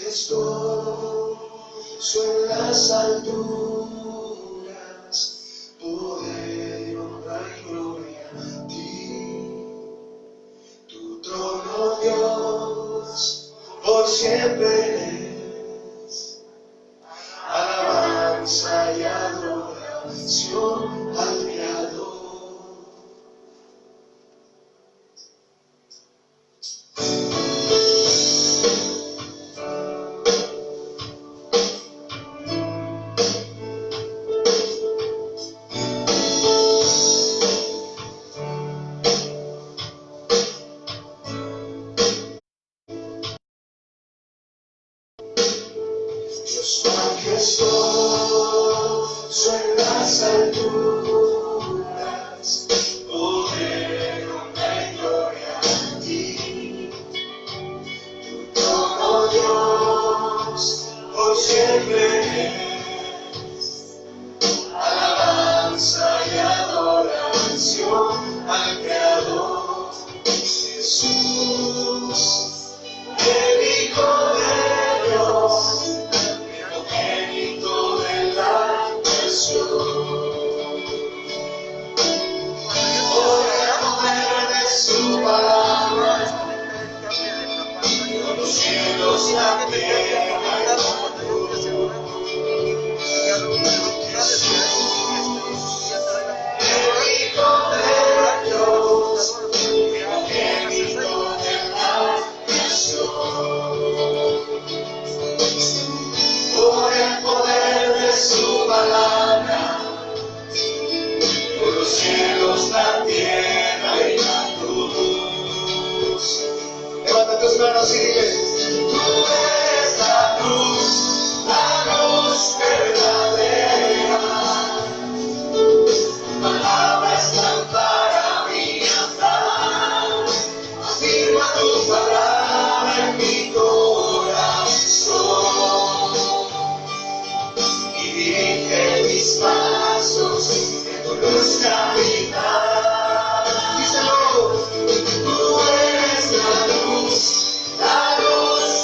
majestuoso en las alturas, poder, honra y gloria a ti. Tu trono, Dios, por siempre es alabanza y adoración al Creador. Dios majestuoso en las alturas, poder, honra y gloria a ti. Tu trono, Dios, por siempre es alabanza y adoración al Creador. Jesús, el Hijo de Dios, primogénito de la creación, por el poder de su palabra, los cielos, la tierra y la luz. El Hijo de Dios, primogénito de la creación, por el poder de su palabra, por los cielos, la tierra y la luz. Levanta tus manos y dile: tú eres la luz verdadera. Tu palabra es lámpara a mi andar. Afirma tu palabra en mi corazón y dirige mis pasos en tu luz caminar. Díselo: tú eres la luz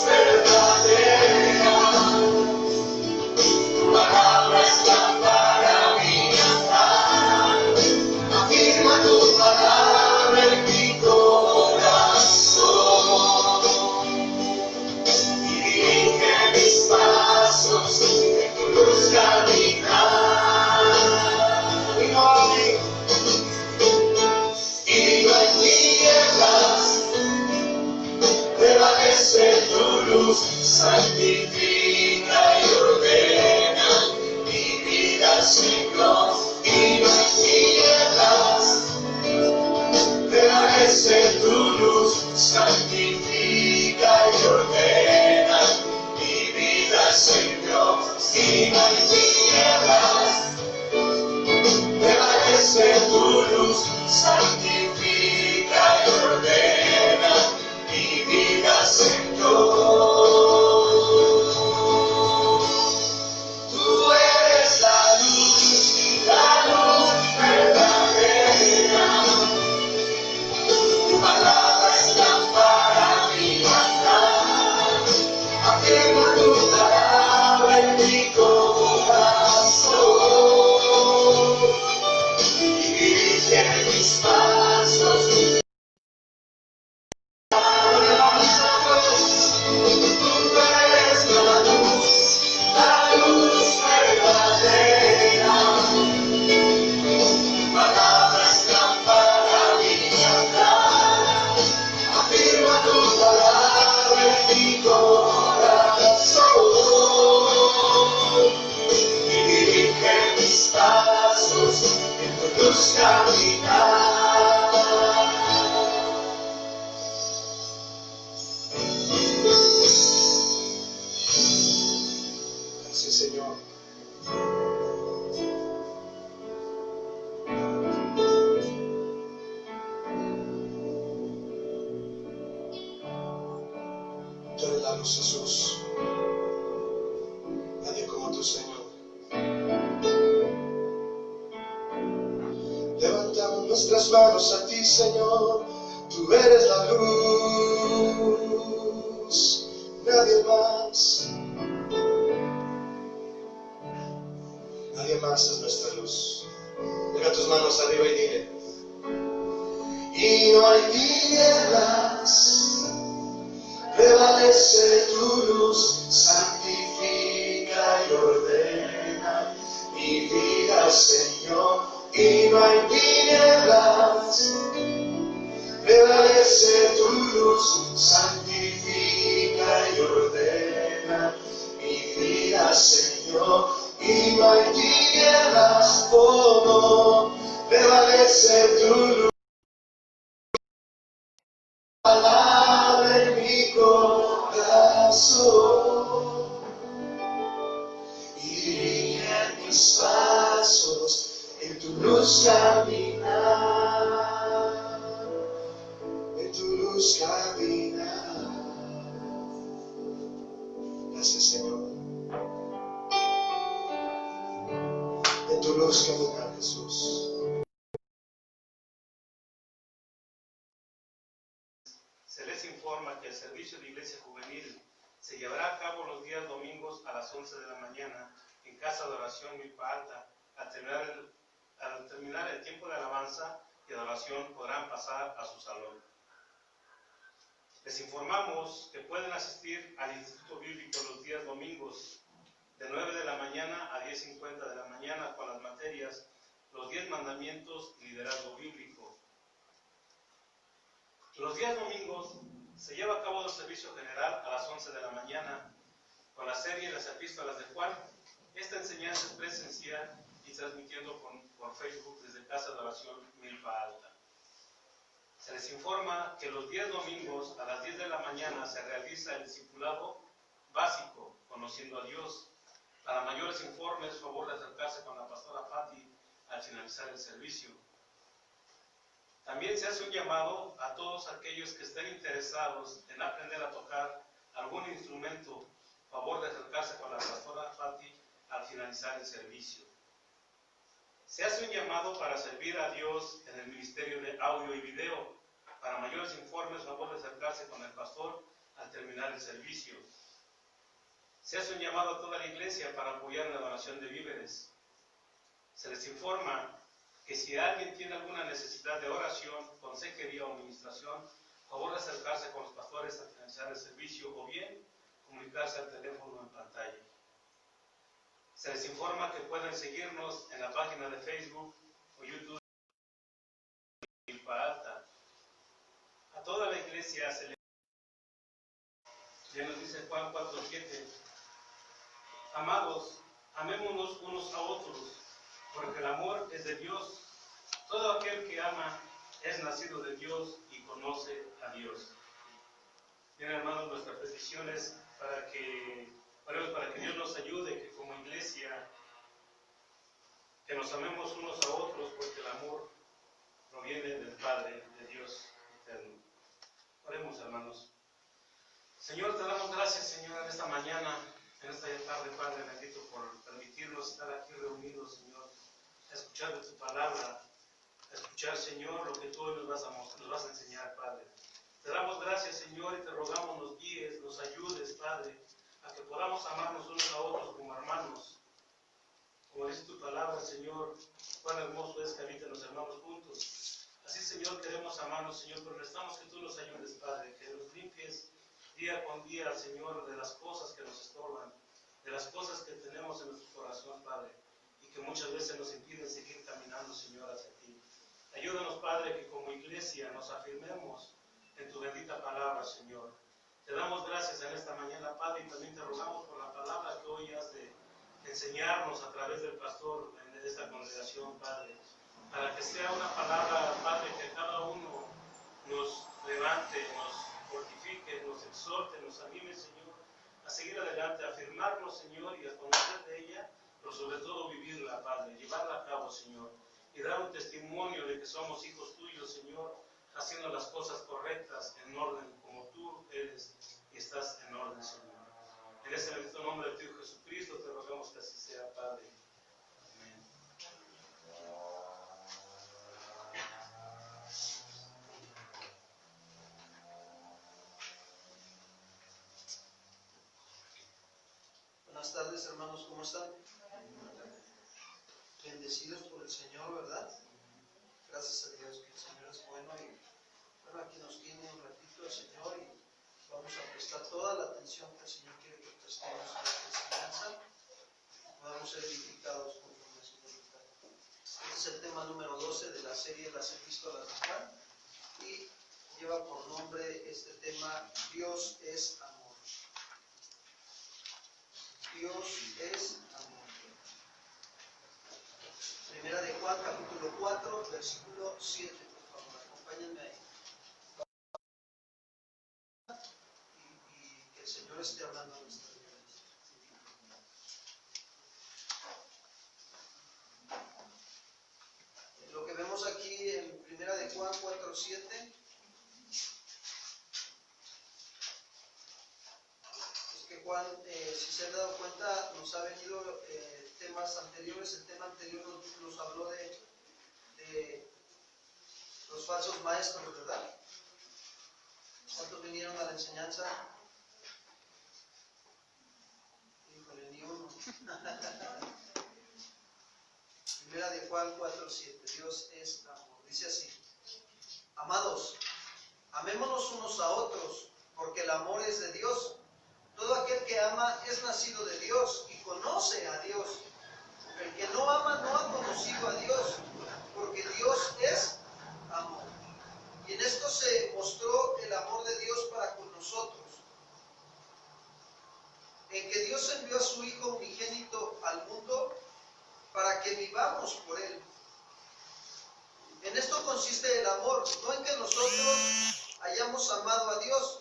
verdadera. Tu palabra es lámpara a mi andar. Afirma tu palabra en mi corazón y dirige mis pasos en tu luz caminar. Y no hay tinieblas, prevalece tu luz, santifica y ordena mi vida, Señor. Y no hay tinieblas, prevalece tu luz, santifica y ordena mi vida, Señor. Y no hay tinieblas, prevalece tu luz, santifica y ordena mi vida, Señor. Tú eres la luz verdadera. Tu palabra es lámpara a mi andar. Afirma tu palabra en mi corazón y dirige mis pasos. Gracias, Señor. Tú eres la luz, Jesús. Nadie como tú, Señor. Levantamos nuestras manos a ti, Señor. Tú eres la luz, nadie más. más. Nadie más es nuestra luz. Deja tus manos arriba y dile. Y no hay tinieblas, prevalece tu luz, santifica y ordena mi vida, Señor. Y no hay tinieblas, prevalece tu luz, santifica y ordena mi vida, Señor. Y no hay tinieblas, oh no, prevalece tu luz. Palabra en mi corazón y dirige mis pasos en tu luz caminar, en tu luz caminar. Gracias, Señor. En tu luz caminar, Jesús. Se les informa que el servicio de Iglesia Juvenil se llevará a cabo los días domingos a las 11 de la mañana en Casa de Oración Milpa Alta. Al terminar el tiempo de alabanza y adoración podrán pasar a su salón. Les informamos que pueden asistir al Instituto Bíblico los días domingos de 9 de la mañana a 10:50 de la mañana con las materias Los 10 Mandamientos y Liderazgo Bíblico. Los días domingos se lleva a cabo el servicio general a las 11 de la mañana con la serie Las Epístolas de Juan. Esta enseñanza es presencial y transmitiendo por Facebook desde Casa de Oración Milpa Alta. Se les informa que los días domingos a las 10 de la mañana se realiza el discipulado básico, Conociendo a Dios. Para mayores informes, favor de acercarse con la pastora Patti al finalizar el servicio. También se hace un llamado a todos aquellos que estén interesados en aprender a tocar algún instrumento, favor de acercarse con la pastora Patti al finalizar el servicio. Se hace un llamado para servir a Dios en el ministerio de audio y video. Para mayores informes, favor de acercarse con el pastor al terminar el servicio. Se hace un llamado a toda la iglesia para apoyar en la donación de víveres. Se les informa que si alguien tiene alguna necesidad de oración, consejería o administración, favor de acercarse con los pastores al finalizar el servicio o bien comunicarse al teléfono en pantalla. Se les informa que pueden seguirnos en la página de Facebook o YouTube Milpa Alta. A toda la iglesia se le... Ya nos dice Juan 4:7. Amados, amémonos unos a otros, porque el amor es de Dios. Todo aquel que ama es nacido de Dios y conoce a Dios. Bien, hermanos, nuestra petición es para que Dios nos ayude, que como iglesia, que nos amemos unos a otros, porque el amor proviene del Padre, de Dios eterno. Oremos, hermanos. Señor, te damos gracias, Señor, en esta mañana, en esta tarde, Padre bendito, por permitirnos estar aquí reunidos, Señor, a escuchar de tu palabra, a escuchar, Señor, lo que tú hoy nos vas a enseñar, Padre. Te damos gracias, Señor, y te rogamos nos guíes, nos ayudes, Padre, a que podamos amarnos unos a otros como hermanos. Como dice tu palabra, Señor, cuán hermoso es que habiten los hermanos juntos. Así, Señor, queremos amarnos, Señor, pero necesitamos que tú nos ayudes, Padre, que nos limpies día con día, Señor, de las cosas que nos estorban, de las cosas que tenemos en nuestro corazón, Padre, y que muchas veces nos impiden seguir caminando, Señor, hacia ti. Ayúdanos, Padre, que como iglesia nos afirmemos en tu bendita palabra, Señor. Te damos gracias en esta mañana, Padre, y también te rogamos por la palabra que hoy has de enseñarnos a través del pastor de esta congregación, Padre, para que sea una palabra, Padre, que cada uno nos levante, nos fortifique, nos exhorte, nos anime, Señor, a seguir adelante, a afirmarnos, Señor, y a conocer de ella, pero sobre todo vivirla, Padre, llevarla a cabo, Señor, y dar un testimonio de que somos hijos tuyos, Señor, haciendo las cosas correctas, en orden, como tú eres y estás en orden, Señor. En ese bendito nombre de tu Hijo Jesucristo te rogamos que así sea, Padre. Amén. Buenas tardes, hermanos, ¿cómo están? Bendecidos por el Señor, ¿verdad? Gracias a Dios que el Señor es bueno y bueno, aquí nos tiene un ratito el Señor y vamos a prestar toda la atención que el Señor quiere que prestemos a esta enseñanza. Podamos ser edificados conforme a su voluntad. Este es el tema número 12 de la serie Las Epístolas de Juan y lleva por nombre este tema Dios es amor. Dios es amor. Primera de Juan, capítulo 4, versículo 7, por favor, acompáñenme ahí. Y que el Señor esté hablando a nuestras vidas. Lo que vemos aquí en Primera de Juan 4, 7 es que Juan, si se han dado cuenta, nos ha venido temas anteriores. El tema anterior nos habló de los falsos maestros, ¿verdad? ¿Cuántos vinieron a la enseñanza? Híjole, ni uno. Primera de Juan 4:7. Dios es amor. Dice así: Amados, amémonos unos a otros, porque el amor es de Dios. Todo aquel que ama es nacido de Dios y conoce a Dios. El que no ama no ha conocido a Dios, porque Dios es amor. Y en esto se mostró el amor de Dios para con nosotros, en que Dios envió a su Hijo unigénito al mundo para que vivamos por Él. En esto consiste el amor, no en que nosotros hayamos amado a Dios,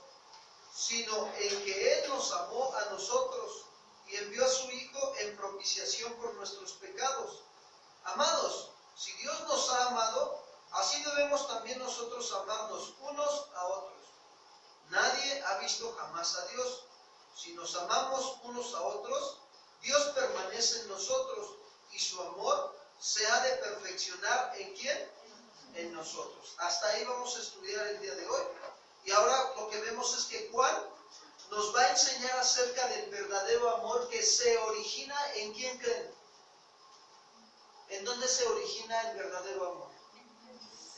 sino en que Él nos amó a nosotros y envió a su Hijo en propiciación por nuestros pecados. Amados, si Dios nos ha amado, así debemos también nosotros amarnos unos a otros. Nadie ha visto jamás a Dios. Si nos amamos unos a otros, Dios permanece en nosotros y su amor se ha de perfeccionar ¿en quién? En nosotros. Hasta ahí vamos a estudiar el día de hoy. Y ahora lo que vemos es que Juan nos va a enseñar acerca del verdadero amor que se origina ¿en quién creen? ¿En dónde se origina el verdadero amor?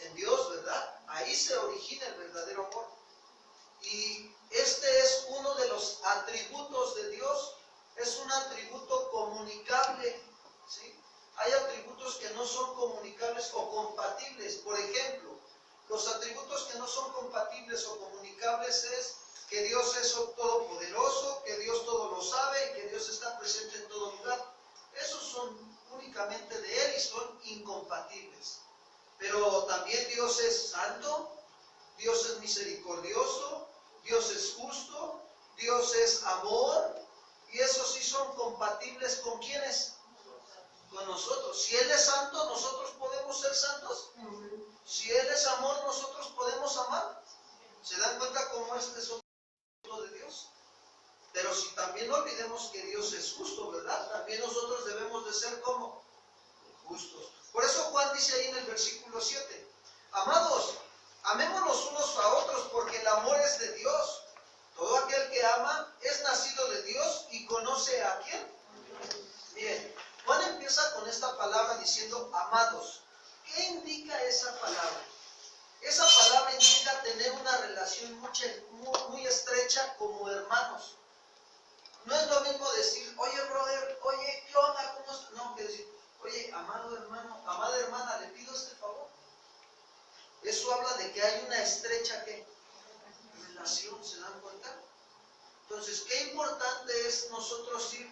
En Dios, ¿verdad? Ahí se origina el verdadero amor. Y este es uno de los atributos de Dios. Es un atributo comunicable, ¿sí? Hay atributos que no son comunicables o compatibles. Por ejemplo, los atributos que no son compatibles o comunicables es que Dios es todopoderoso, que Dios todo lo sabe, que Dios está presente en todo lugar. Esos son únicamente de Él y son incompatibles. Pero también Dios es santo, Dios es misericordioso, Dios es justo, Dios es amor, y esos sí son compatibles ¿con quiénes? Con nosotros. Si Él es santo, ¿nosotros podemos ser santos? Si Él es amor, ¿nosotros podemos amar? ¿Se dan cuenta cómo este es otro de Dios? Pero si también no olvidemos que Dios es justo, ¿verdad? También nosotros debemos de ser como justos. Por eso Juan dice ahí en el versículo 7, Amados, amémonos unos a otros, porque el amor es de Dios. Todo aquel que ama es nacido de Dios y conoce a ¿quién? Bien, Juan empieza con esta palabra diciendo amados. ¿Qué indica esa palabra? Esa palabra indica tener una relación muy estrecha como hermanos. No es lo mismo decir, oye brother, oye, ¿qué onda? ¿Cómo estás? No, que decir, oye, amado hermano, amada hermana, le pido este favor. Eso habla de que hay una estrecha ¿qué? Relación, ¿se dan cuenta? Entonces, qué importante es nosotros ir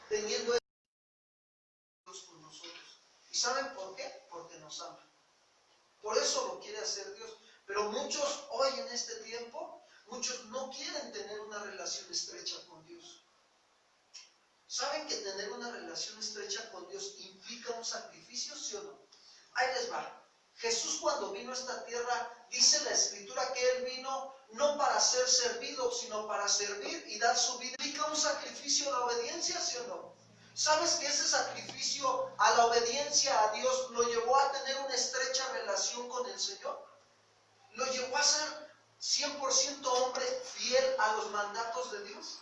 teniendo Dios con nosotros. ¿Y saben por qué? Porque nos ama. Por eso lo quiere hacer Dios. Pero muchos hoy en este tiempo, muchos no quieren tener una relación estrecha con Dios. ¿Saben que tener una relación estrecha con Dios implica un sacrificio, sí o no? Ahí les va. Jesús cuando vino a esta tierra, dice la Escritura que Él vino no para ser servido, sino para servir y dar su vida. ¿Implica un sacrificio la obediencia, sí o no? ¿Sabes que ese sacrificio a la obediencia a Dios lo llevó a tener una estrecha relación con el Señor? Lo llevó a ser 100% hombre fiel a los mandatos de Dios.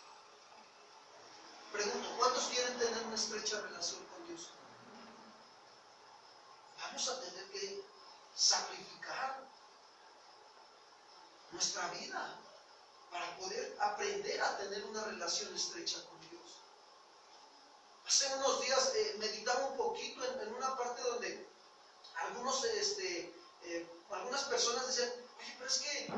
Pregunto, ¿cuántos quieren tener una estrecha relación con Dios? Vamos a tener que sacrificar nuestra vida para poder aprender a tener una relación estrecha con Dios. Hace unos días meditaba un poquito en una parte donde algunas personas decían, oye, pero es que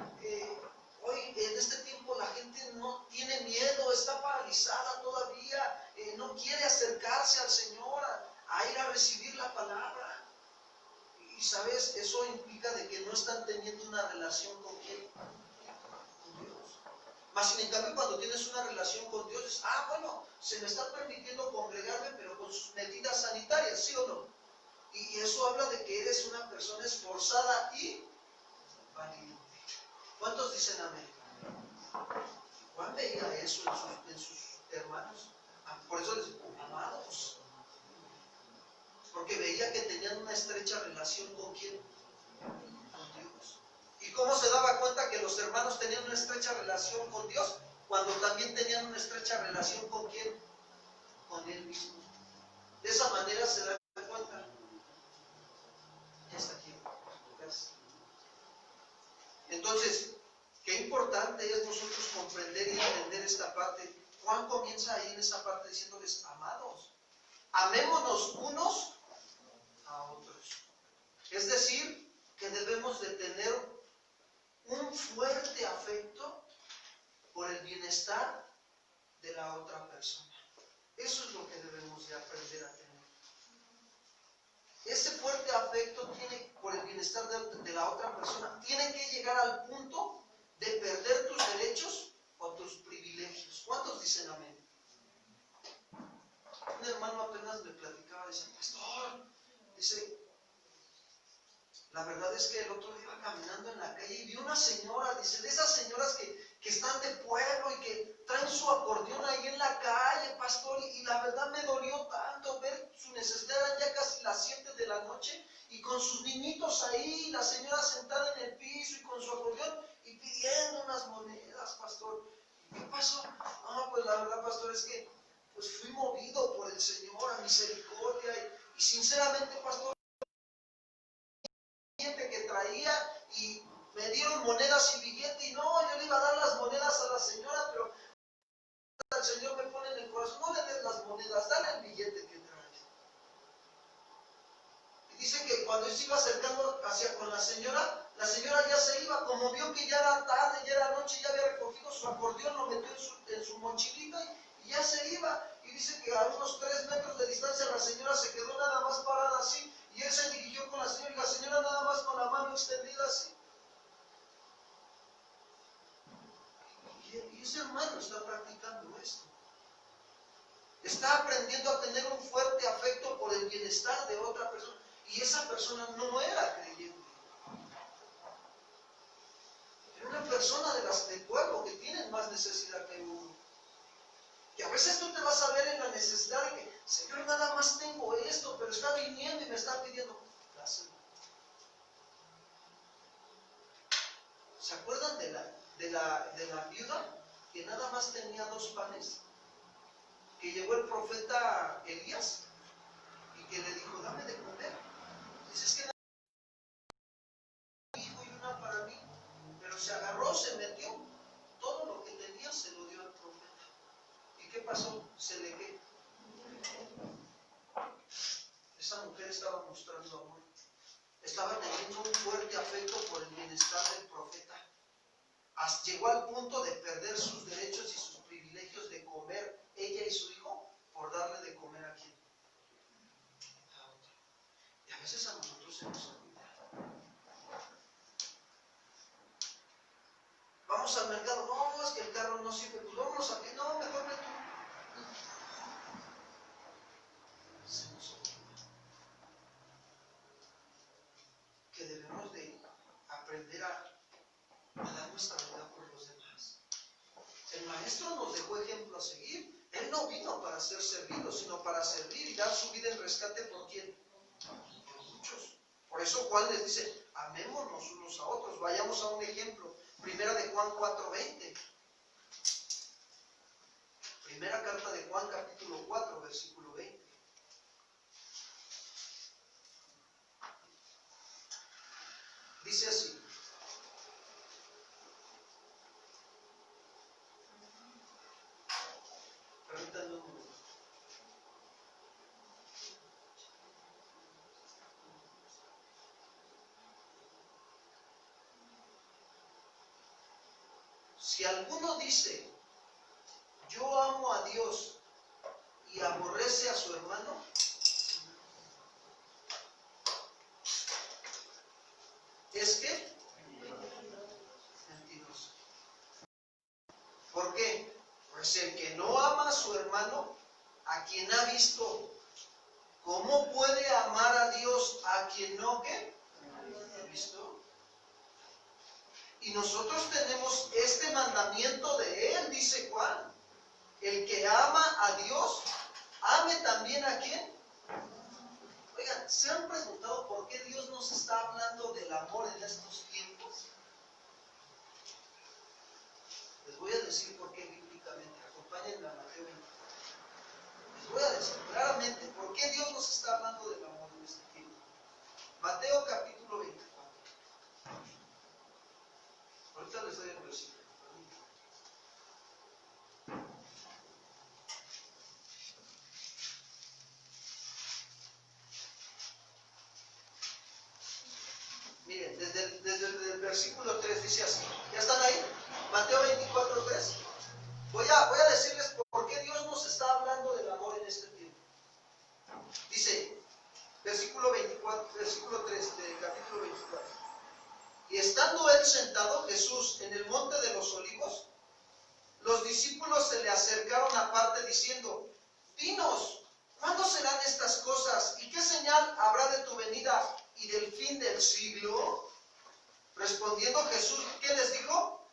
hoy en este tiempo la gente no tiene miedo, está paralizada todavía, no quiere acercarse al Señor a ir a recibir la palabra. Y sabes, eso implica de que no están teniendo una relación con ¿quién? Con Dios. Más sin en cambio, cuando tienes una relación con Dios, es, bueno, se me está permitiendo congregarme, pero con sus medidas sanitarias, ¿sí o no? Y eso habla de que eres una persona esforzada y valiente. ¿Cuántos dicen amén? Juan veía eso en sus hermanos. Por eso les digo, amados. Porque veía que tenían una estrecha relación con ¿quién? Con Dios. ¿Y cómo se daba cuenta que los hermanos tenían una estrecha relación con Dios? Cuando también tenían una estrecha relación con ¿quién? Con Él mismo. De esa manera se da cuenta. Ya está aquí. Entonces, qué importante es nosotros comprender y entender esta parte. Juan comienza ahí en esa parte diciéndoles, amados, amémonos unos a otros. Es decir, que debemos de tener un fuerte afecto por el bienestar de la otra persona. Eso es lo que debemos de aprender a tener. Ese fuerte afecto tiene por el bienestar de la otra persona, tiene que llegar al punto de perder tus derechos o tus privilegios. ¿Cuántos dicen amén? Un hermano apenas me platicaba, dice, pastor, dice, la verdad es que el otro día iba caminando en la calle y vi una señora, dice, de esas señoras que están de pueblo y que traen su acordeón ahí en la calle, pastor, y la verdad me dolió tanto ver su necesidad, eran ya casi las 7 de la noche, y con sus niñitos ahí, la señora sentada en el piso y con su acordeón y pidiendo unas monedas, pastor. ¿Qué pasó? Pues la verdad, pastor, es que pues fui movido por el Señor a misericordia y sinceramente, pastor, que traía y me dieron monedas y billete y no, yo le iba a dar las monedas a la señora, pero el Señor me pone en el corazón, no le des las monedas, dale el billete que trae. Y dice que cuando él se iba acercando hacia con la señora ya se iba, como vio que ya era tarde, ya era noche, ya había recogido su acordeón, lo metió en su mochilita y ya se iba. Y dice que a unos 3 metros de distancia la señora se quedó nada más parada así, y él se dirigió con la señora, y la señora nada más con la mano extendida así. Y ese hermano está practicando esto. Está aprendiendo a tener un fuerte afecto por el bienestar de otra persona. Y esa persona no era creyente. Era una persona de las del pueblo que tienen más necesidad que uno. Y a veces tú te vas a ver en la necesidad de que, Señor, nada más tengo esto, pero está viniendo y me está pidiendo, dáselo. ¿Se acuerdan de la viuda que nada más tenía 2 panes? Que llegó el profeta Elías y que le dijo, dame de comer. Dice, es que nada más hijo y una para mí. Pero se agarró, se metió, todo lo que tenía se lo dio al profeta. ¿Y qué pasó? Se le quedó. Esa mujer estaba mostrando amor. Estaba teniendo un fuerte afecto por el bienestar del profeta. Llegó al punto de perder sus derechos y sus privilegios de comer ella y su hijo por darle de comer a quién. A otro. Y a veces a nosotros se nos olvida. Vamos al mercado, no, es que el carro no sirve, pues vámonos aquí, no, mejor ve tú. Se nos olvida que debemos de aprender a dar nuestra vida por los demás. El maestro nos dejó ejemplo a seguir. Él no vino para ser servido, sino para servir y dar su vida en rescate por quién. Por muchos. Por eso Juan les dice, amémonos unos a otros. Vayamos a un ejemplo. Primera de Juan 4:20. Primera carta de Juan, capítulo 4, versículo 20. Dice así. Permítanme un momento. Si alguno dice, yo amo a Dios y aborrece a su hermano, ¿es qué? Mentiroso. ¿Por qué? Pues el que no ama a su hermano, a quien ha visto, ¿cómo puede amar a Dios a quien no qué? ¿Ha visto? Y nosotros tenemos este mandamiento de Él, dice Juan. El que ama a Dios, ame también a quién. Oigan, ¿se han preguntado por qué Dios nos está hablando del amor en estos tiempos? Les voy a decir por qué bíblicamente. Acompáñenme a Mateo 24. Les voy a decir claramente por qué Dios nos está hablando del amor en este tiempo. Mateo capítulo 24. Ahorita les doy el versículo. Miren, desde el versículo 3 dice así. ¿Ya están ahí? Mateo 24, 3. Voy a decirles por qué Dios nos está hablando del amor en este tiempo. Dice, versículo 24, versículo 3 del capítulo 24. Y estando él sentado, Jesús, en el monte de los olivos, los discípulos se le acercaron aparte diciendo, dinos, ¿cuándo serán estas cosas? ¿Y qué señal habrá de tu venida y del fin del siglo? Respondiendo Jesús, ¿qué les dijo?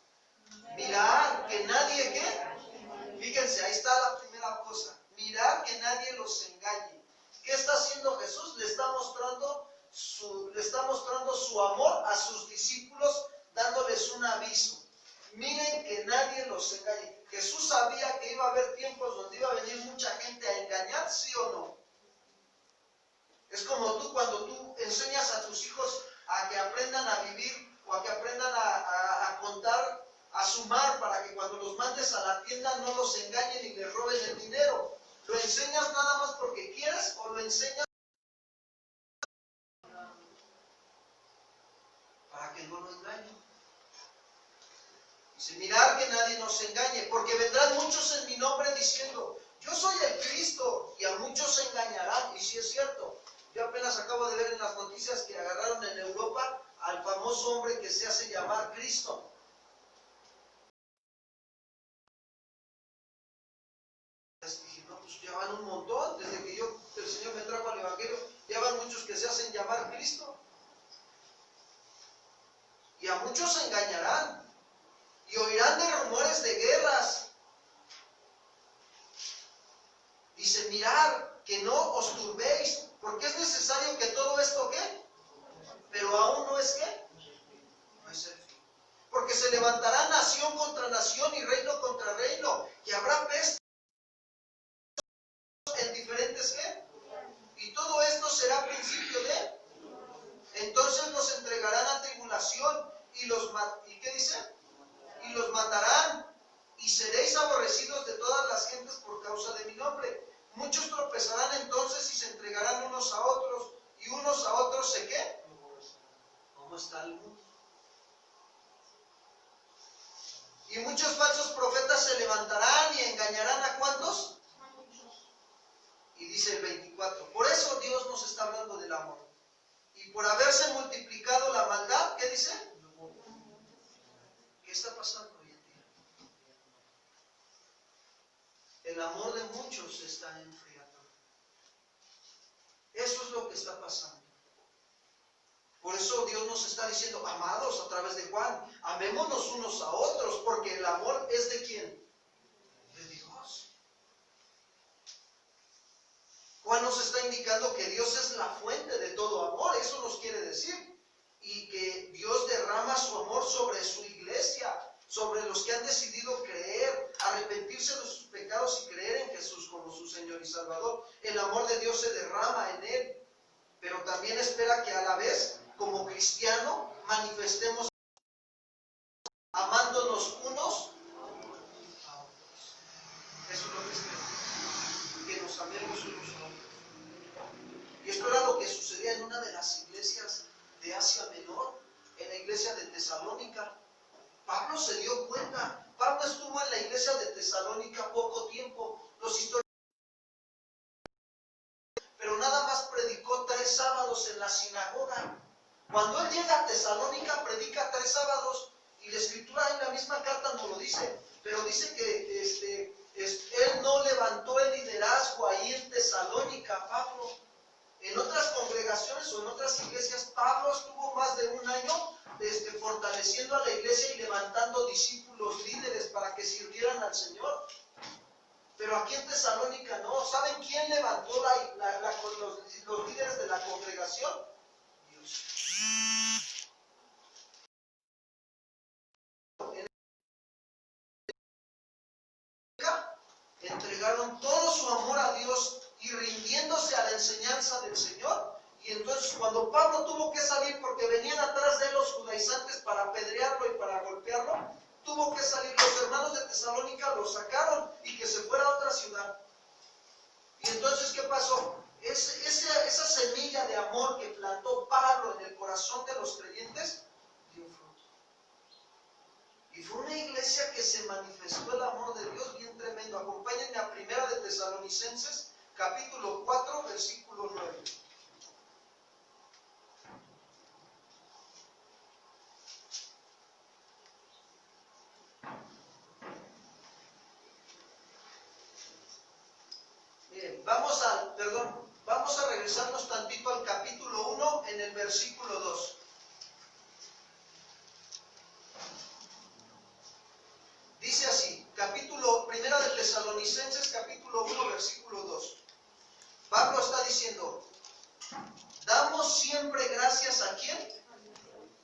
Mirad que nadie, ¿qué? Fíjense, ahí está la primera cosa. Mirad que nadie los engañe. ¿Qué está haciendo Jesús? Le está mostrando su amor a sus discípulos, dándoles un aviso. Miren que nadie los engañe. Jesús sabía que iba a haber tiempos donde iba a venir mucha gente a engañar, ¿sí o no? Es como tú cuando tú enseñas a tus hijos a que aprendan a vivir o a que aprendan a contar, a sumar, para que cuando los mandes a la tienda no los engañen y les roben el dinero. ¿Lo enseñas nada más porque quieres o lo enseñas para que no lo engañen? Dice, mirad que nadie nos engañe, porque vendrán muchos en mi nombre diciendo, yo soy el Cristo, y a muchos se engañarán. Y si es cierto, yo apenas acabo de ver en las noticias que agarraron en Europa al famoso hombre que se hace llamar Cristo. Dije, no, pues ya van un montón, desde que el Señor me trajo al Evangelio, ya van muchos que se hacen llamar Cristo. Y a muchos se engañarán. Y oirán de rumores de guerras. Dice, mirad que no os turbéis, porque es necesario que todo esto ¿qué? Pero aún no es ¿qué? No es el fin. Porque se levantará nación contra nación y reino contra reino, y habrá peste en diferentes ¿qué? Y todo esto será principio de. Entonces los entregarán a tribulación ¿y qué dice? Y los matarán, y seréis aborrecidos de todas las gentes por causa de mi nombre. Muchos tropezarán entonces y se entregarán unos a otros, y unos a otros ¿se qué? ¿Cómo está el mundo? Y muchos falsos profetas se levantarán y engañarán ¿a cuántos? Y dice el 24, por eso Dios nos está hablando del amor. Y por haberse multiplicado la maldad, ¿qué dice? ¿Qué está pasando hoy en día? El amor de muchos se está enfriando. Eso es lo que está pasando. Por eso Dios nos está diciendo, amados, a través de Juan, amémonos unos a otros, porque el amor es ¿de quién? De Dios. Juan nos está indicando que Dios es la fuente de todo amor, eso nos quiere decir. Y que Dios derrama su amor sobre su iglesia. sobre los que han decidido creer, arrepentirse de sus pecados y creer en Jesús como su Señor y Salvador. El amor de Dios se derrama en Él, pero también espera que a la vez, como cristiano, manifestemos amándonos unos a otros. Eso es lo que espera, que nos amemos unos a otros. Y esto era lo que sucedía en una de las iglesias de Asia Menor, en la iglesia de Tesalónica. Pablo se dio cuenta. Pablo estuvo en la iglesia de Tesalónica poco tiempo. Los historiadores, pero nada más predicó 3 sábados en la sinagoga. Cuando él llega a Tesalónica, predica 3 sábados. Y la escritura en la misma carta no lo dice. Pero dice que él no levantó el liderazgo ahí en Tesalónica, Pablo. En otras congregaciones o en otras iglesias, Pablo estuvo más de un año fortaleciendo a la iglesia y levantando discípulos líderes para que sirvieran al Señor. Pero aquí en Tesalónica no. ¿Saben quién levantó los líderes de la congregación? Dios. Entregaron todo su amor a Dios y rindiéndose a la enseñanza del Señor. Y entonces cuando Pablo tuvo que salir, porque venían atrás de él los judaizantes para apedrearlo y para golpearlo, tuvo que salir. Los hermanos de Tesalónica lo sacaron y que se fuera a otra ciudad. Y entonces, ¿qué pasó? Esa semilla de amor que plantó Pablo en el corazón de los creyentes dio fruto. Y fue una iglesia que se manifestó el amor de Dios bien tremendo. Acompáñenme a 1 de Tesalonicenses, capítulo 4, versículo 9. Bien, vamos a regresarnos tantito al capítulo 1 en el versículo 2. Dice así, 1 de Tesalonicenses, capítulo 1, versículo 2. Pablo está diciendo, damos siempre gracias ¿a quién?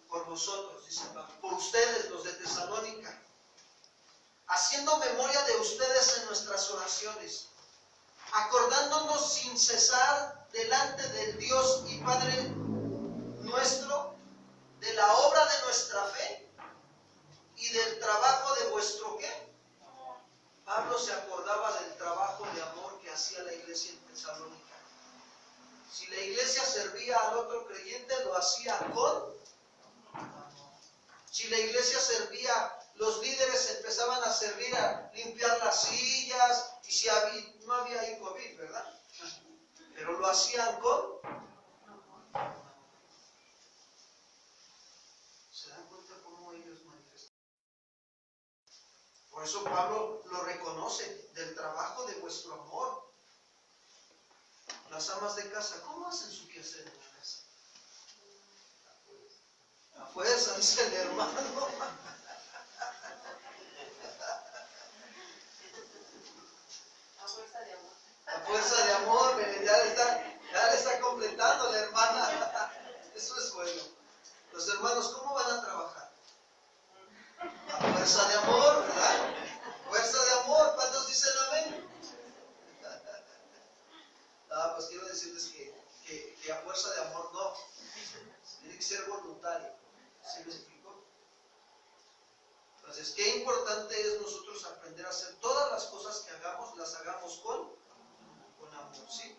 Por vosotros, dice Pablo, por ustedes, los de Tesalónica, haciendo memoria de ustedes en nuestras oraciones, acordándonos sin cesar delante del Dios y Padre nuestro, de la obra de nuestra fe y del trabajo de vuestro ¿qué? Pablo se acordaba del trabajo de amor que hacía la iglesia en Tesalónica. Si la iglesia servía al otro creyente, lo hacía con amor. Si la iglesia servía, los líderes empezaban a servir, a limpiar las sillas, y si no había ahí COVID, ¿verdad? Pero lo hacían con amor. ¿Se dan cuenta cómo ellos manifestan? Por eso Pablo lo reconoce, del trabajo de vuestro amor. Las amas de casa, ¿cómo hacen su quehacer en la casa? A fuerza, dice el hermano. A fuerza de amor. A fuerza de amor, ya le está completando la hermana. Eso es bueno. Los hermanos, ¿cómo van a trabajar? A fuerza de amor, ¿verdad? Fuerza de amor, ¿cuántos dicen amén? Pues quiero decirles que a fuerza de amor no. Tiene que ser voluntario. ¿Sí me explico? Entonces, qué importante es nosotros aprender a hacer todas las cosas que hagamos, las hagamos con amor, ¿sí?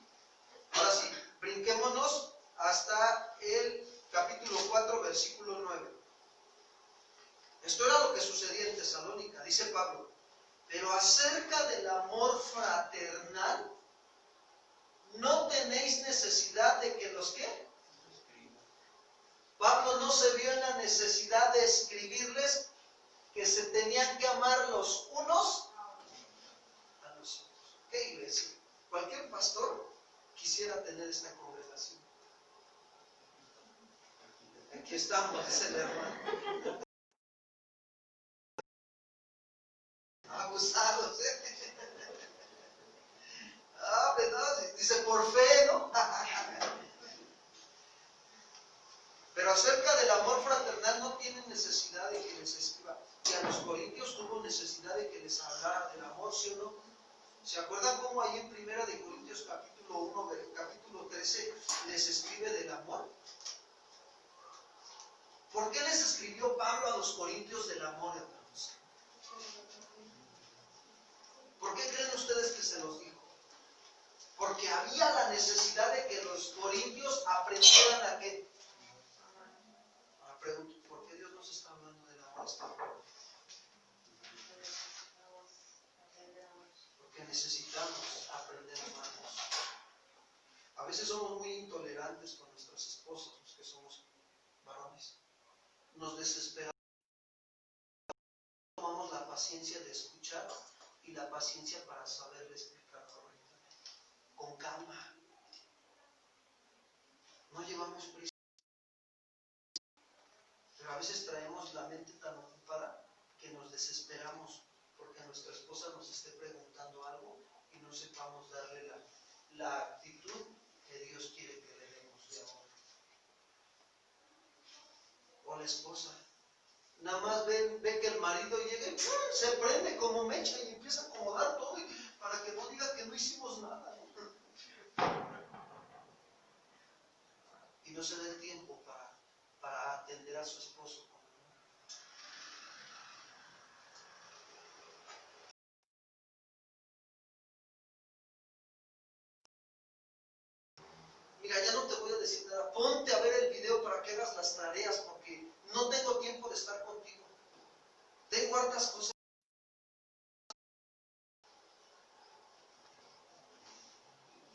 Ahora sí, brinquémonos hasta el capítulo 4, versículo 9. Esto era lo que sucedía en Tesalónica, dice Pablo. Pero acerca del amor fraternal, no tenéis necesidad de que los ¿qué? Pablo no se vio en la necesidad de escribirles que se tenían que amar los unos a los otros. ¿Qué iglesia? Cualquier pastor quisiera tener esta congregación. Aquí estamos, dice el hermano. Abusados, ¿eh? ¿Verdad? Dice por fe, ¿no? Pero acerca del amor fraternal no tienen necesidad de que les escriba. Y a los corintios tuvo necesidad de que les hablara del amor, ¿sí o no? ¿Se acuerdan cómo ahí en Primera de Corintios capítulo 1, capítulo 13 les escribe del amor? ¿Por qué les escribió Pablo a los corintios del amor, hermanos? ¿Por qué creen ustedes que se los dijo? Porque había la necesidad de que los corintios aprendieran a qué. Ahora pregunto, ¿por qué Dios nos está hablando del amor? Porque necesitamos aprender, hermanos. A veces somos muy intolerantes con nuestras esposas, los que somos varones. Nos desesperamos, tomamos la paciencia de escuchar y la paciencia para saberle explicar correctamente. Con calma. No llevamos prisa. Pero a veces traemos la mente tan ocupada que nos desesperamos porque nuestra esposa nos esté preguntando algo y no sepamos darle la actitud que Dios quiere que le demos de amor. O la esposa. Nada más ve que el marido llega y se prende como mecha y empieza a acomodar todo para que no diga que no hicimos nada. Y no se da el tiempo para atender a su esposo. Mira, ya no te voy a decir nada. Ponte a ver el video para que hagas las tareas porque no tengo tiempo de estar contigo. Tengo hartas cosas.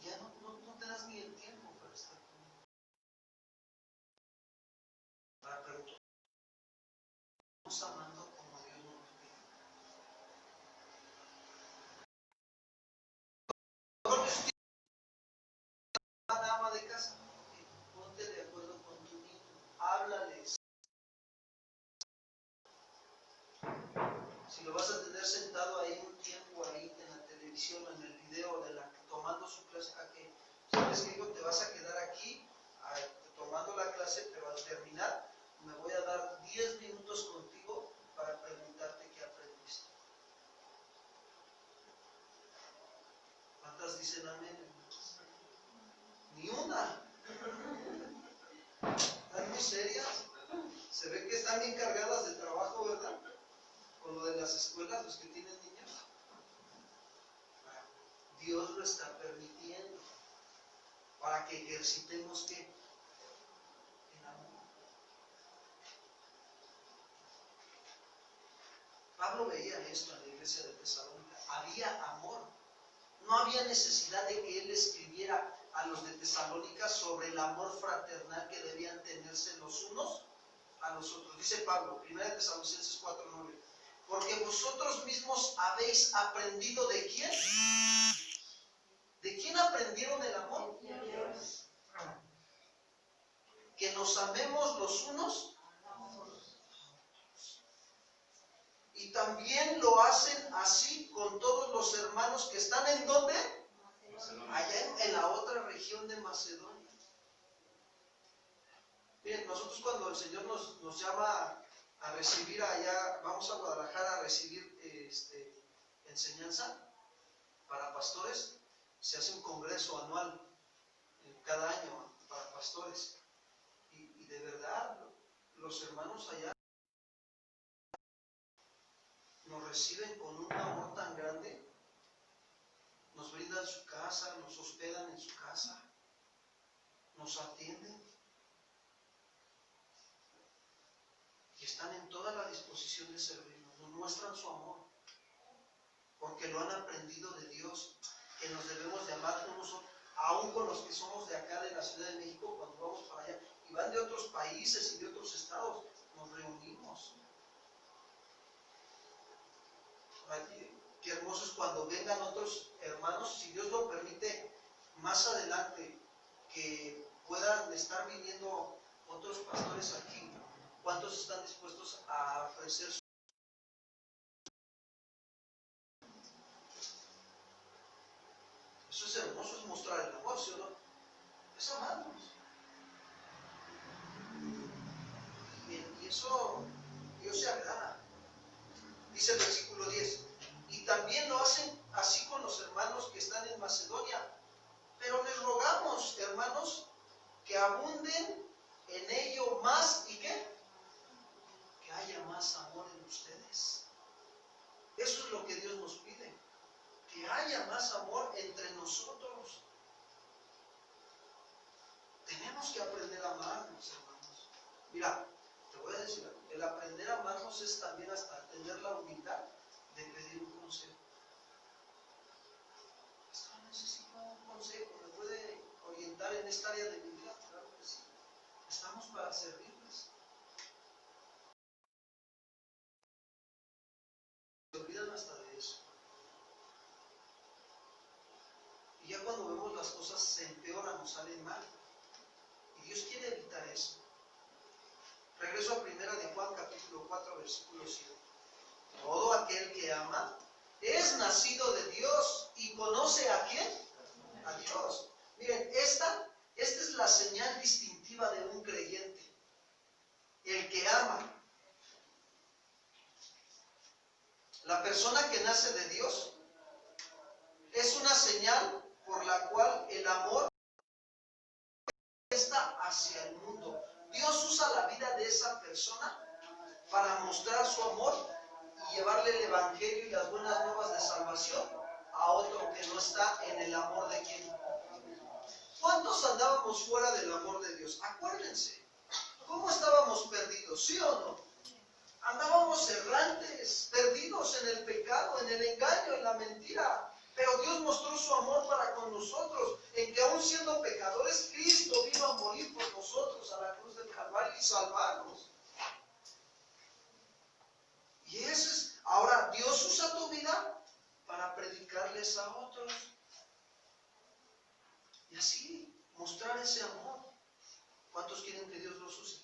Ya no te das ni el tiempo para estar conmigo. Para preguntar. Estamos amando como Dios nos pide. Mejor que usted, ama de casa, ponte de acuerdo con tu niño. Háblales. Si lo vas a tener sentado ahí un tiempo, ahí en la televisión, en el video, tomando su clase, ¿a qué? ¿Sabes qué? Te vas a quedar aquí tomando la clase, pero al terminar me voy a dar 10 minutos contigo para preguntarte qué aprendiste. ¿Cuántas dicen amén? Ni una. ¿Están muy serias? Se ve que están bien cargadas de trabajo, ¿verdad? Con lo de las escuelas, los que tienen niños. Dios lo está permitiendo para que ejercitemos ¿qué? El amor. Pablo veía esto en la iglesia de Tesalónica. Había amor. No había necesidad de que él escribiera a los de Tesalónica sobre el amor fraternal que debían tenerse los unos a los otros. Dice Pablo, 1 Tesalonicenses 4:9. Porque vosotros mismos habéis aprendido ¿de quién? ¿De quién aprendieron el amor? De Dios. Que nos amemos los unos. Y también lo hacen así con todos los hermanos que están ¿en dónde? Allá en la otra región de Macedonia. Miren, nosotros cuando el Señor nos llama a recibir allá, vamos a Guadalajara a recibir enseñanza para pastores, se hace un congreso anual cada año para pastores. Y de verdad, los hermanos allá nos reciben con un amor tan grande, nos brindan su casa, nos hospedan en su casa, nos atienden y están en toda la disposición de servirnos, nos muestran su amor, porque lo han aprendido de Dios, que nos debemos de amar unos otros, aún con los que somos de acá de la Ciudad de México, cuando vamos para allá, y van de otros países y de otros estados, nos reunimos. Qué hermoso es cuando vengan otros hermanos, si Dios lo permite, más adelante, que puedan estar viniendo otros pastores aquí. ¿Cuántos están dispuestos a ofrecer su... Eso es hermoso, es mostrar el amor, ¿sí o no? Es amarnos. hermanos, que abunden en ello más y ¿qué? Que haya más amor en ustedes. Eso es lo que Dios nos pide, que haya más amor entre nosotros. Tenemos que aprender a amarnos, hermanos. Mira, te voy a decir algo. El aprender a amarnos es también hasta tener la humildad de pedir un consejo. Pastor, necesito un consejo, ¿me puede orientar en esta área de mi vida? Claro que sí. Estamos para servirles. Se olvidan hasta de eso. Y ya cuando vemos las cosas se empeoran o salen mal. Y Dios quiere evitar eso. Regreso a primera de Juan, capítulo 4, versículo 7. Todo aquel que ama es nacido de Dios y conoce ¿a quién? A Dios. Miren, esta es la señal distintiva de un creyente. El que ama. La persona que nace de Dios es una señal por la cual el amor está hacia el mundo. Dios usa la vida de esa persona para mostrar su amor y llevarle el evangelio y las buenas nuevas de salvación a otro que no está en el amor de quien. ¿Cuántos andábamos fuera del amor de Dios? Acuérdense, ¿cómo estábamos perdidos? ¿Sí o no? Andábamos errantes, perdidos en el pecado, en el engaño, en la mentira. Pero Dios mostró su amor para con nosotros, en que aún siendo pecadores, Cristo vino a morir por nosotros a la cruz del Calvario y salvarnos. Y eso es, ahora Dios usa tu vida para predicarles a otros. Y así, mostrar ese amor. ¿Cuántos quieren que Dios los use?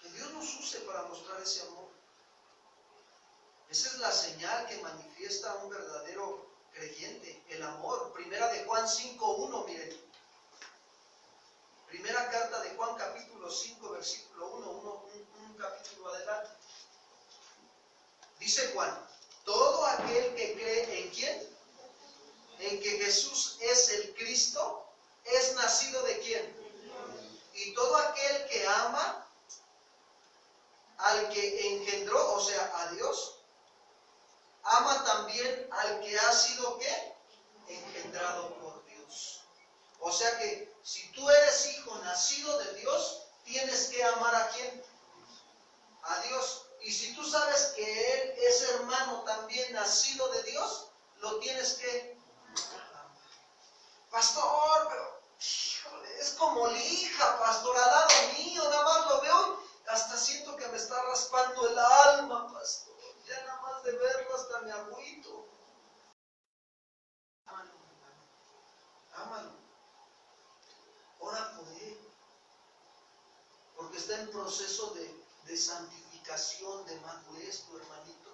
Que Dios nos use para mostrar ese amor. Esa es la señal que manifiesta un verdadero creyente, el amor. Primera de Juan 5:1, miren. Primera carta de Juan, capítulo 5, versículo 1, un capítulo adelante. Dice Juan, todo aquel que cree ¿en quién? En que Jesús es el Cristo, es nacido ¿de quién? Y todo aquel que ama al que engendró, o sea, a Dios, ama también al que ha sido ¿qué? Engendrado por Dios. O sea que si tú eres hijo nacido de Dios, tienes que amar ¿a quién? A Dios. Y si tú sabes que Él es hermano también nacido de Dios, lo tienes que amar. Pastor, pero híjole, es como lija, pastor, al lado mío, nada más lo veo, hasta siento que me está raspando el alma, pastor. Ya nada más de verlo hasta me agüito. Ámalo, hermano. Ámalo. Ora por él. Porque está en proceso de santificación, de madurez, tu hermanito.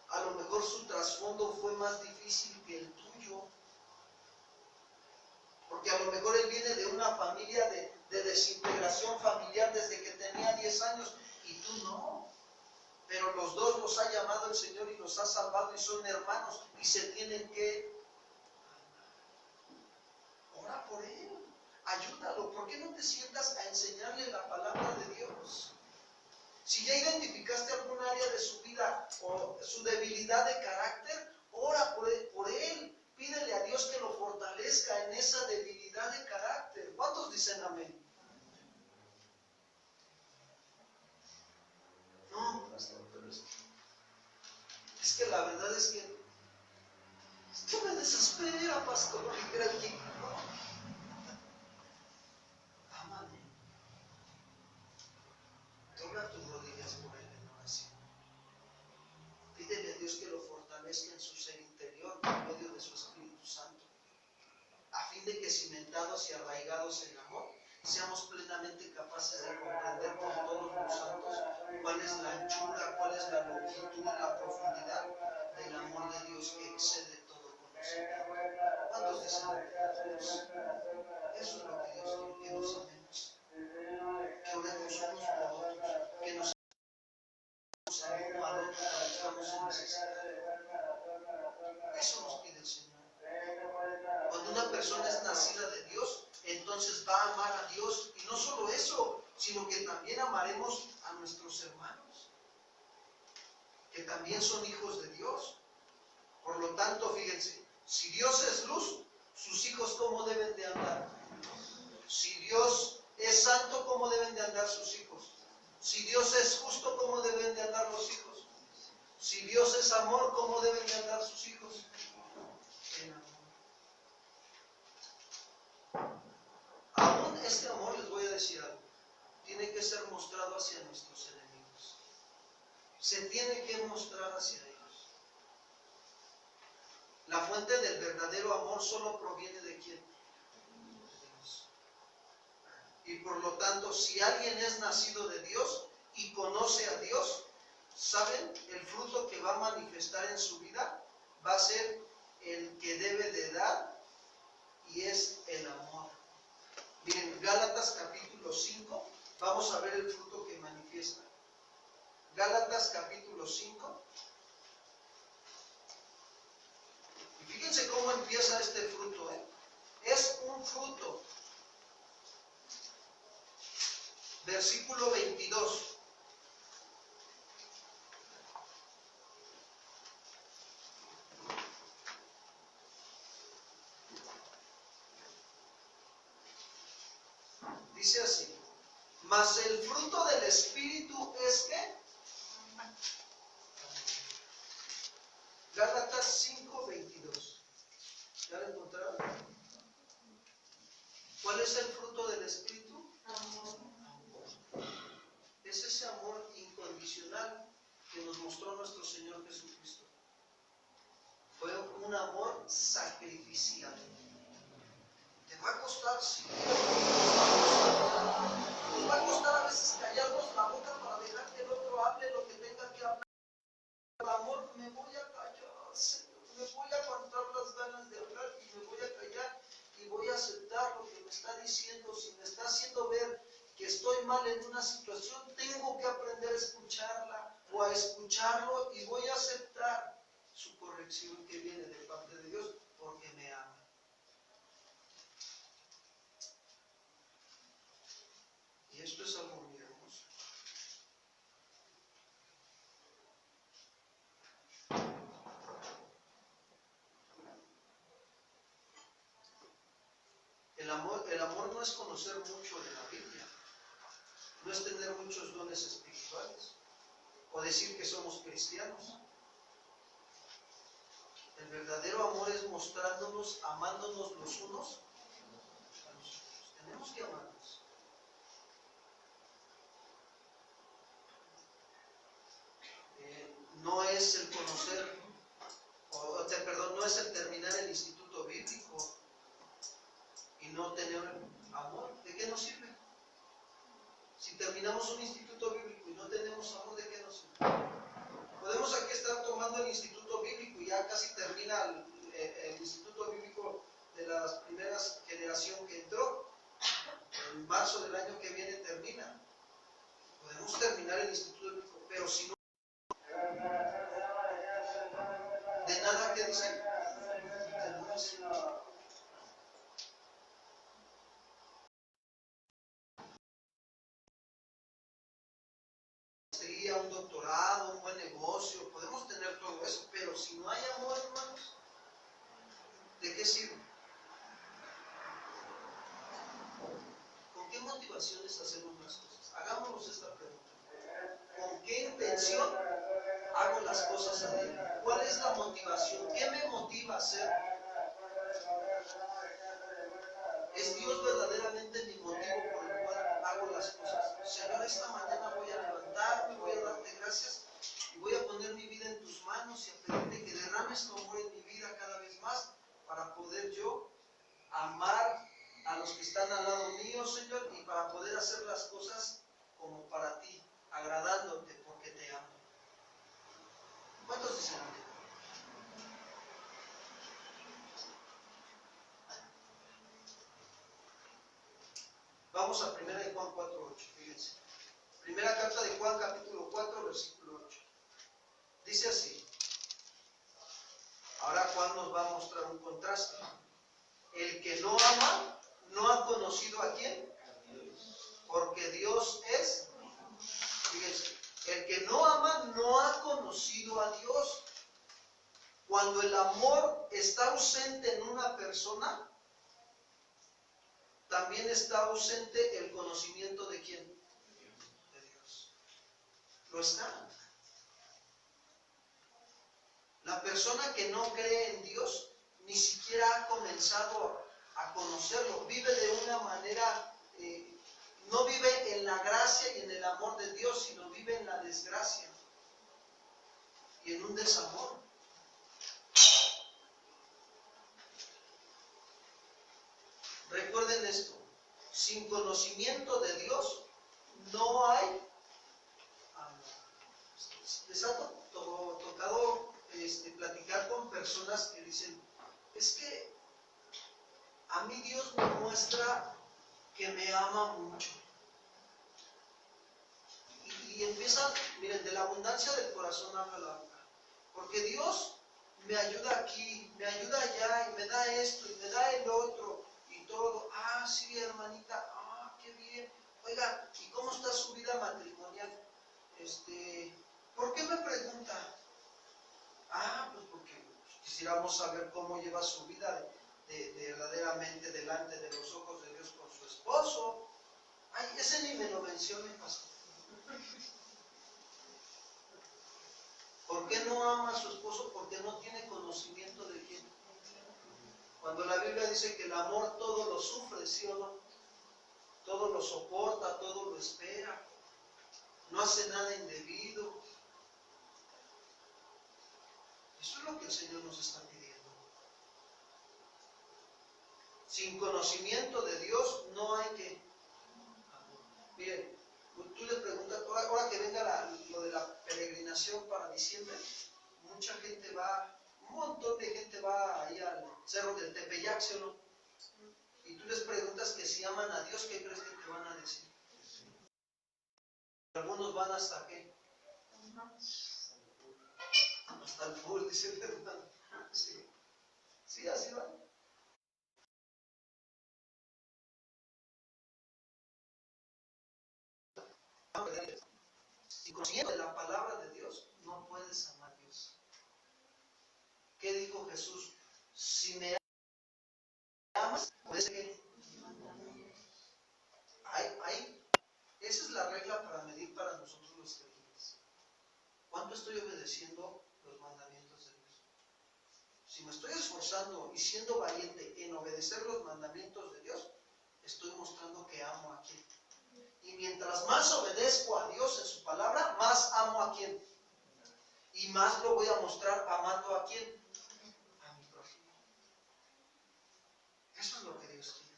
A lo mejor su trasfondo fue más difícil que el tuyo. Porque a lo mejor él viene de una familia de desintegración familiar desde que tenía 10 años y tú no. Pero los dos los ha llamado el Señor y los ha salvado y son hermanos y se tienen que orar por él. Ayúdalo. ¿Por qué no te sientas a enseñarle la palabra de Dios? Si ya identificaste algún área de su vida o su debilidad de carácter, ora por él. Pídele a Dios que lo fortalezca en esa debilidad de carácter. ¿Cuántos dicen amén? No, pastor, pero es que la verdad es que me desespera, pastor. Ámale. Dobla tus rodillas por él en oración. Pídele a Dios que lo fortalezca en su ser interior por medio de su Espíritu Santo, a fin de que cimentados y arraigados en amor, seamos plenamente capaces de comprender con todos los santos cuál es la anchura, cuál es la longitud, la profundidad del amor de Dios que excede todo conocimiento. ¿Cuántos dicen Dios? Eso es lo que Dios quiere, que nos amemos, que oremos unos por otros, que nos amemos uno al otro cuando estamos en necesidad. Eso nos pide el Señor. Cuando una persona es nacida de Dios, entonces va a amar a Dios. Y no solo eso, sino que también amaremos a nuestros hermanos, que también son hijos de Dios. Por lo tanto, fíjense, si Dios es luz, sus hijos ¿cómo deben de andar? Si Dios es santo, ¿cómo deben de andar sus hijos? Si Dios es justo, ¿cómo deben de andar los hijos? Si Dios es amor, ¿cómo deben de andar sus hijos? En amor. Aún este amor, les voy a decir algo, tiene que ser mostrado hacia nuestros enemigos. Se tiene que mostrar hacia ellos. La fuente del verdadero amor solo proviene de ¿quién? De Dios. Y por lo tanto, si alguien es nacido de Dios y conoce a Dios, ¿saben? El fruto que va a manifestar en su vida va a ser el que debe de dar, y es el amor. Miren, Gálatas capítulo 5, vamos a ver el fruto que manifiesta. Gálatas capítulo 5. Y fíjense cómo empieza este fruto, ¿eh? Es un fruto. Versículo 22. Dice así: mas el fruto del Espíritu es ¿qué? Gálatas 5:22. ¿Ya lo encontraron? ¿Cuál es el fruto del Espíritu? Amor. Es ese amor incondicional que nos mostró nuestro Señor Jesucristo. Fue un amor sacrificial. Te va a costar, sí. Nos va a costar a veces callarnos la boca para dejar que el otro hable lo que tenga que hablar. Por amor, me voy a callar, Señor. Me voy a aguantar las ganas de hablar y me voy a callar y voy a aceptar lo que me está diciendo. Si me está haciendo ver que estoy mal en una situación, tengo que aprender a escucharla o a escucharlo, y voy a aceptar su corrección que viene de parte de Dios porque me ama. Y esto es algo muy hermoso. El amor no es conocer mucho de la Biblia, no es tener muchos dones espirituales o decir que somos cristianos. El verdadero amor es mostrándonos, amándonos los unos a los otros. Tenemos que amarnos. No es el conocer, no es el terminar el instituto bíblico y no tener amor. ¿De qué nos sirve? Si terminamos un instituto bíblico y no tenemos amor, ¿de qué nos sirve? Podemos aquí estar tomando el instituto bíblico y ya casi termina el instituto bíblico de la primera generación que entró. En marzo del año que viene termina. Podemos terminar el instituto bíblico, pero si no, de nada que dice. De nada sirve. Seguir a un doctorado, un buen negocio, podemos tener todo eso, pero si no hay amor, hermanos, ¿de qué sirve? ¿Con qué motivaciones hacemos las cosas? Hagámonos esta pregunta. ¿Con qué intención hago las cosas a Dios? ¿Cuál es la motivación? ¿Qué me motiva a hacer? ¿Es Dios verdaderamente mi motivo por el cual hago las cosas? Señor, esta mañana voy a levantarme, voy a darte gracias y voy a poner mi vida en tus manos y a pedirte que derrames tu amor en mi vida cada vez más para poder yo amar a los que están al lado mío, Señor, y para poder hacer las cosas como para ti, agradándote porque te amo. ¿Cuántos dicen amén? Vamos a 1 de Juan 4:8, fíjense. Primera carta de Juan, capítulo 4, versículo 8. Dice así. Ahora Juan nos va a mostrar un contraste. El que conocido a quién? Porque Dios es, fíjense, el que no ama no ha conocido a Dios. Cuando el amor está ausente en una persona, también está ausente el conocimiento de quién? De Dios. Lo está. La persona que no cree en Dios ni siquiera ha comenzado a conocerlo. Vive de una manera, no vive en la gracia y en el amor de Dios, sino vive en la desgracia y en un desamor. Recuerden esto, sin conocimiento de Dios no hay amor. Les ha tocado platicar con personas que dicen, es que a mí Dios me muestra que me ama mucho. Y empiezan, miren, de la abundancia del corazón habla la boca. Porque Dios me ayuda aquí, me ayuda allá, y me da esto, y me da el otro, y todo. Ah, sí, hermanita, ah, qué bien. Oiga, ¿y cómo está su vida matrimonial? ¿Por qué me pregunta? Ah, pues porque quisiéramos saber cómo lleva su vida de verdaderamente delante de los ojos de Dios con su esposo. Ay, ese ni me lo mencione, pastor. ¿Por qué no ama a su esposo? Porque no tiene conocimiento de quién. Cuando la Biblia dice que el amor todo lo sufre, ¿sí o no? Todo lo soporta, todo lo espera. No hace nada indebido. Eso es lo que el Señor nos está pidiendo. Sin conocimiento de Dios no hay que... Miren, tú le preguntas, ahora que venga lo de la peregrinación para diciembre, mucha gente va, un montón de gente va ahí al cerro del Tepeyac, ¿sí o no? Y tú les preguntas que si aman a Dios, ¿qué crees que te van a decir? Algunos van hasta qué? Hasta el pool, dice el hermano. Sí, sí, así van. Si conociendo de la palabra de Dios, no puedes amar a Dios. ¿Qué dijo Jesús? Si me amas, pues que esa es la regla para medir para nosotros los creyentes. ¿Cuánto estoy obedeciendo los mandamientos de Dios? Si me estoy esforzando y siendo valiente en obedecer los mandamientos de Dios, estoy mostrando que amo a quién. Y mientras más obedezco a Dios en su palabra, más amo a quién. Y más lo voy a mostrar amando a quién. A mi prójimo. Eso es lo que Dios quiere.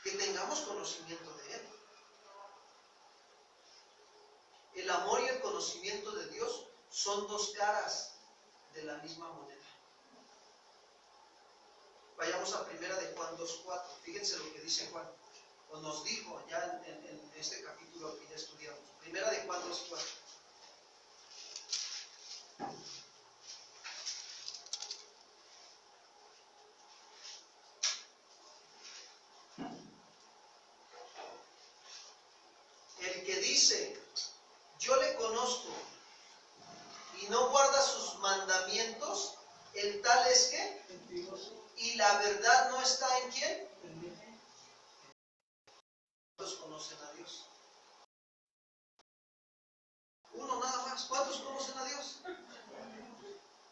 Que tengamos conocimiento de Él. El amor y el conocimiento de Dios son dos caras de la misma moneda. Vayamos a primera de Juan 2:4. Fíjense lo que dice Juan. O nos dijo ya en este capítulo que ya estudiamos. Primera de Juan 2:4. El que dice, yo le conozco y no guarda sus mandamientos, el tal es que, y la verdad no está en quién. ¿Cuántos conocen a Dios? Uno nada más. ¿Cuántos conocen a Dios?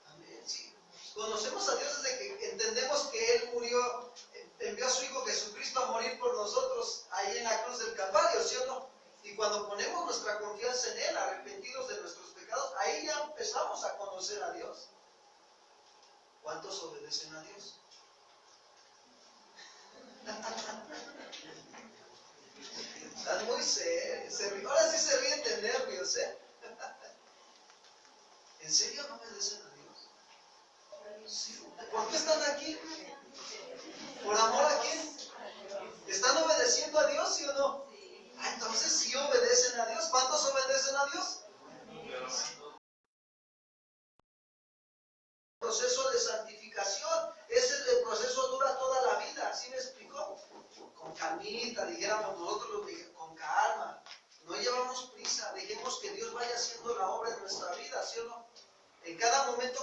Amén. Sí. Conocemos a Dios desde que entendemos que Él murió, envió a su Hijo Jesucristo a morir por nosotros ahí en la cruz del Calvario, ¿sí o no? Y cuando ponemos nuestra confianza en Él, arrepentidos de nuestros pecados, ahí ya empezamos a conocer a Dios. ¿Cuántos obedecen a Dios? Están muy serios. Ahora sí se ríen de nervios, ¿eh? ¿En serio no obedecen a Dios? Sí. ¿Por qué están aquí? ¿Por amor a quién? ¿Están obedeciendo a Dios, sí o no? Ah, entonces sí obedecen a Dios. ¿Cuántos obedecen a Dios? Proceso de santificación. Ese proceso dura toda la vida. ¿Sí me explicó? Con camino.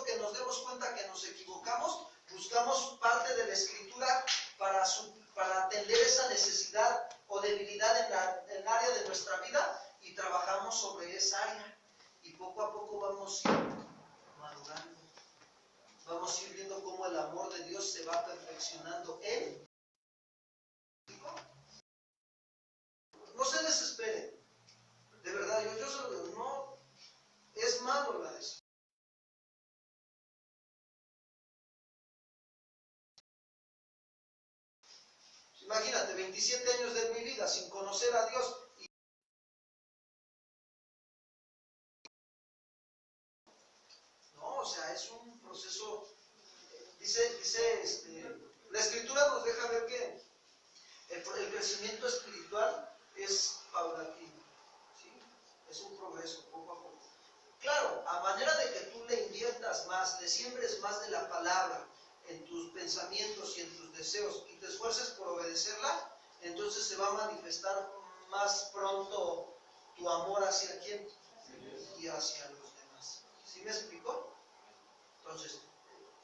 momento que nos demos cuenta que nos equivocamos, buscamos parte de la Escritura para atender esa necesidad o debilidad en el área de nuestra vida y trabajamos sobre esa área. Y poco a poco vamos a ir madurando. Vamos a ir viendo cómo el amor de Dios se va perfeccionando en. No se desesperen. De verdad, yo se lo digo, no es malo la decisión. Imagínate, 27 años de mi vida sin conocer a Dios. No, o sea, es un proceso. La Escritura nos deja ver que el crecimiento espiritual es paulatino, ¿sí? Es un progreso, poco a poco. Claro, a manera de que tú le inviertas más, le siembres más de la palabra en tus pensamientos y en tus deseos y te esfuerces por obedecerla, entonces se va a manifestar más pronto tu amor hacia quién y hacia los demás. ¿Sí me explicó? Entonces,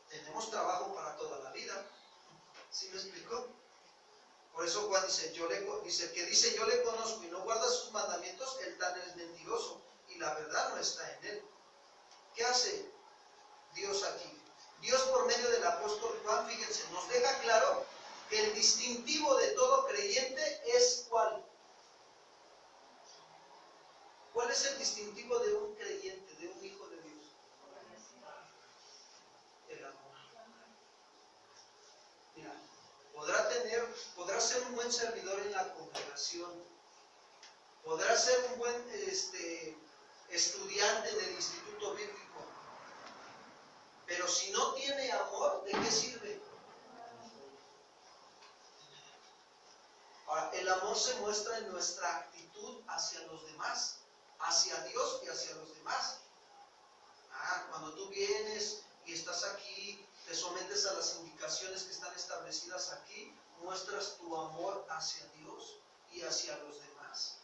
tenemos trabajo para toda la vida. ¿Sí me explicó? Por eso Juan dice, que dice yo le conozco y no guarda sus mandamientos, el tal es mentiroso y la verdad no está en él. ¿Qué hace Dios aquí? Dios por medio del apóstol Juan, fíjense, nos deja claro que el distintivo de todo creyente es ¿cuál? ¿Cuál es el distintivo de un creyente, de un hijo de Dios? El amor. Mira, podrá ser un buen servidor en la congregación, podrá ser un buen estudiante en el instituto bíblico, pero si no tiene amor, ¿de qué sirve? Ahora, el amor se muestra en nuestra actitud hacia los demás, hacia Dios y hacia los demás. Cuando tú vienes y estás aquí, te sometes a las indicaciones que están establecidas aquí, muestras tu amor hacia Dios y hacia los demás.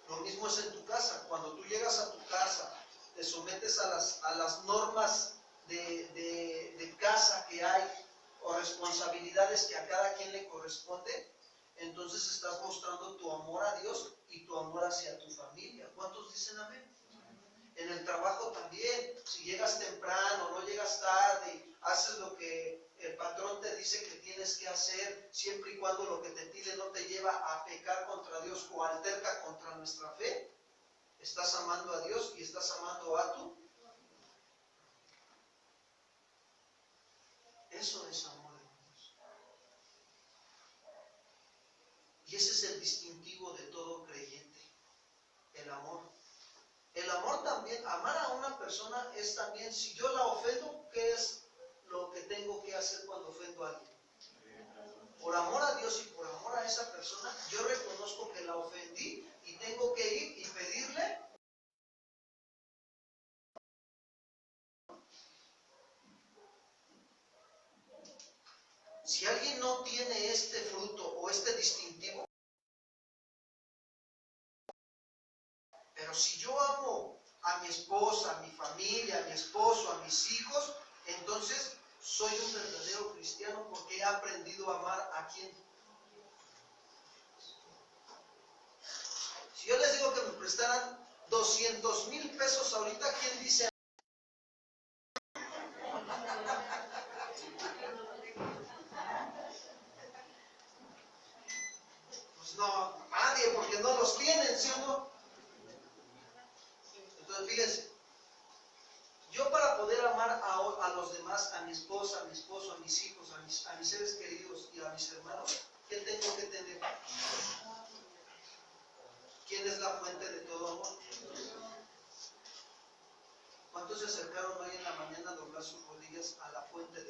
Lo mismo es en tu casa. Cuando tú llegas a tu casa, te sometes a las normas de casa que hay o responsabilidades que a cada quien le corresponde, entonces estás mostrando tu amor a Dios y tu amor hacia tu familia. ¿Cuántos dicen amén? En el trabajo también, si llegas temprano, no llegas tarde, haces lo que el patrón te dice que tienes que hacer, siempre y cuando lo que te pide no te lleva a pecar contra Dios o alterca contra nuestra fe, estás amando a Dios y estás amando a tu. Eso es amor de Dios. Y ese es el distintivo de todo creyente, el amor. El amor también, amar a una persona es también, si yo la ofendo, ¿qué es lo que tengo que hacer cuando ofendo a alguien? Por amor a Dios y por amor a esa persona, yo reconozco que la ofendí y tengo que ir y pedirle. Si alguien no tiene este fruto o este distintivo, pero si yo amo a mi esposa, a mi familia, a mi esposo, a mis hijos, entonces soy un verdadero cristiano porque he aprendido a amar a quien. Si yo les digo que me prestaran 200,000 pesos ahorita, ¿quién dice? Pues no, nadie, porque no los tienen, ¿sí o no? Entonces, fíjense, yo para poder amar a los demás, a mi esposa, a mi esposo, a mis hijos, a mis seres queridos y a mis hermanos, ¿qué tengo que tener? ¿Quién es la fuente de todo amor? ¿Cuántos se acercaron hoy en la mañana a doblar sus rodillas a la fuente de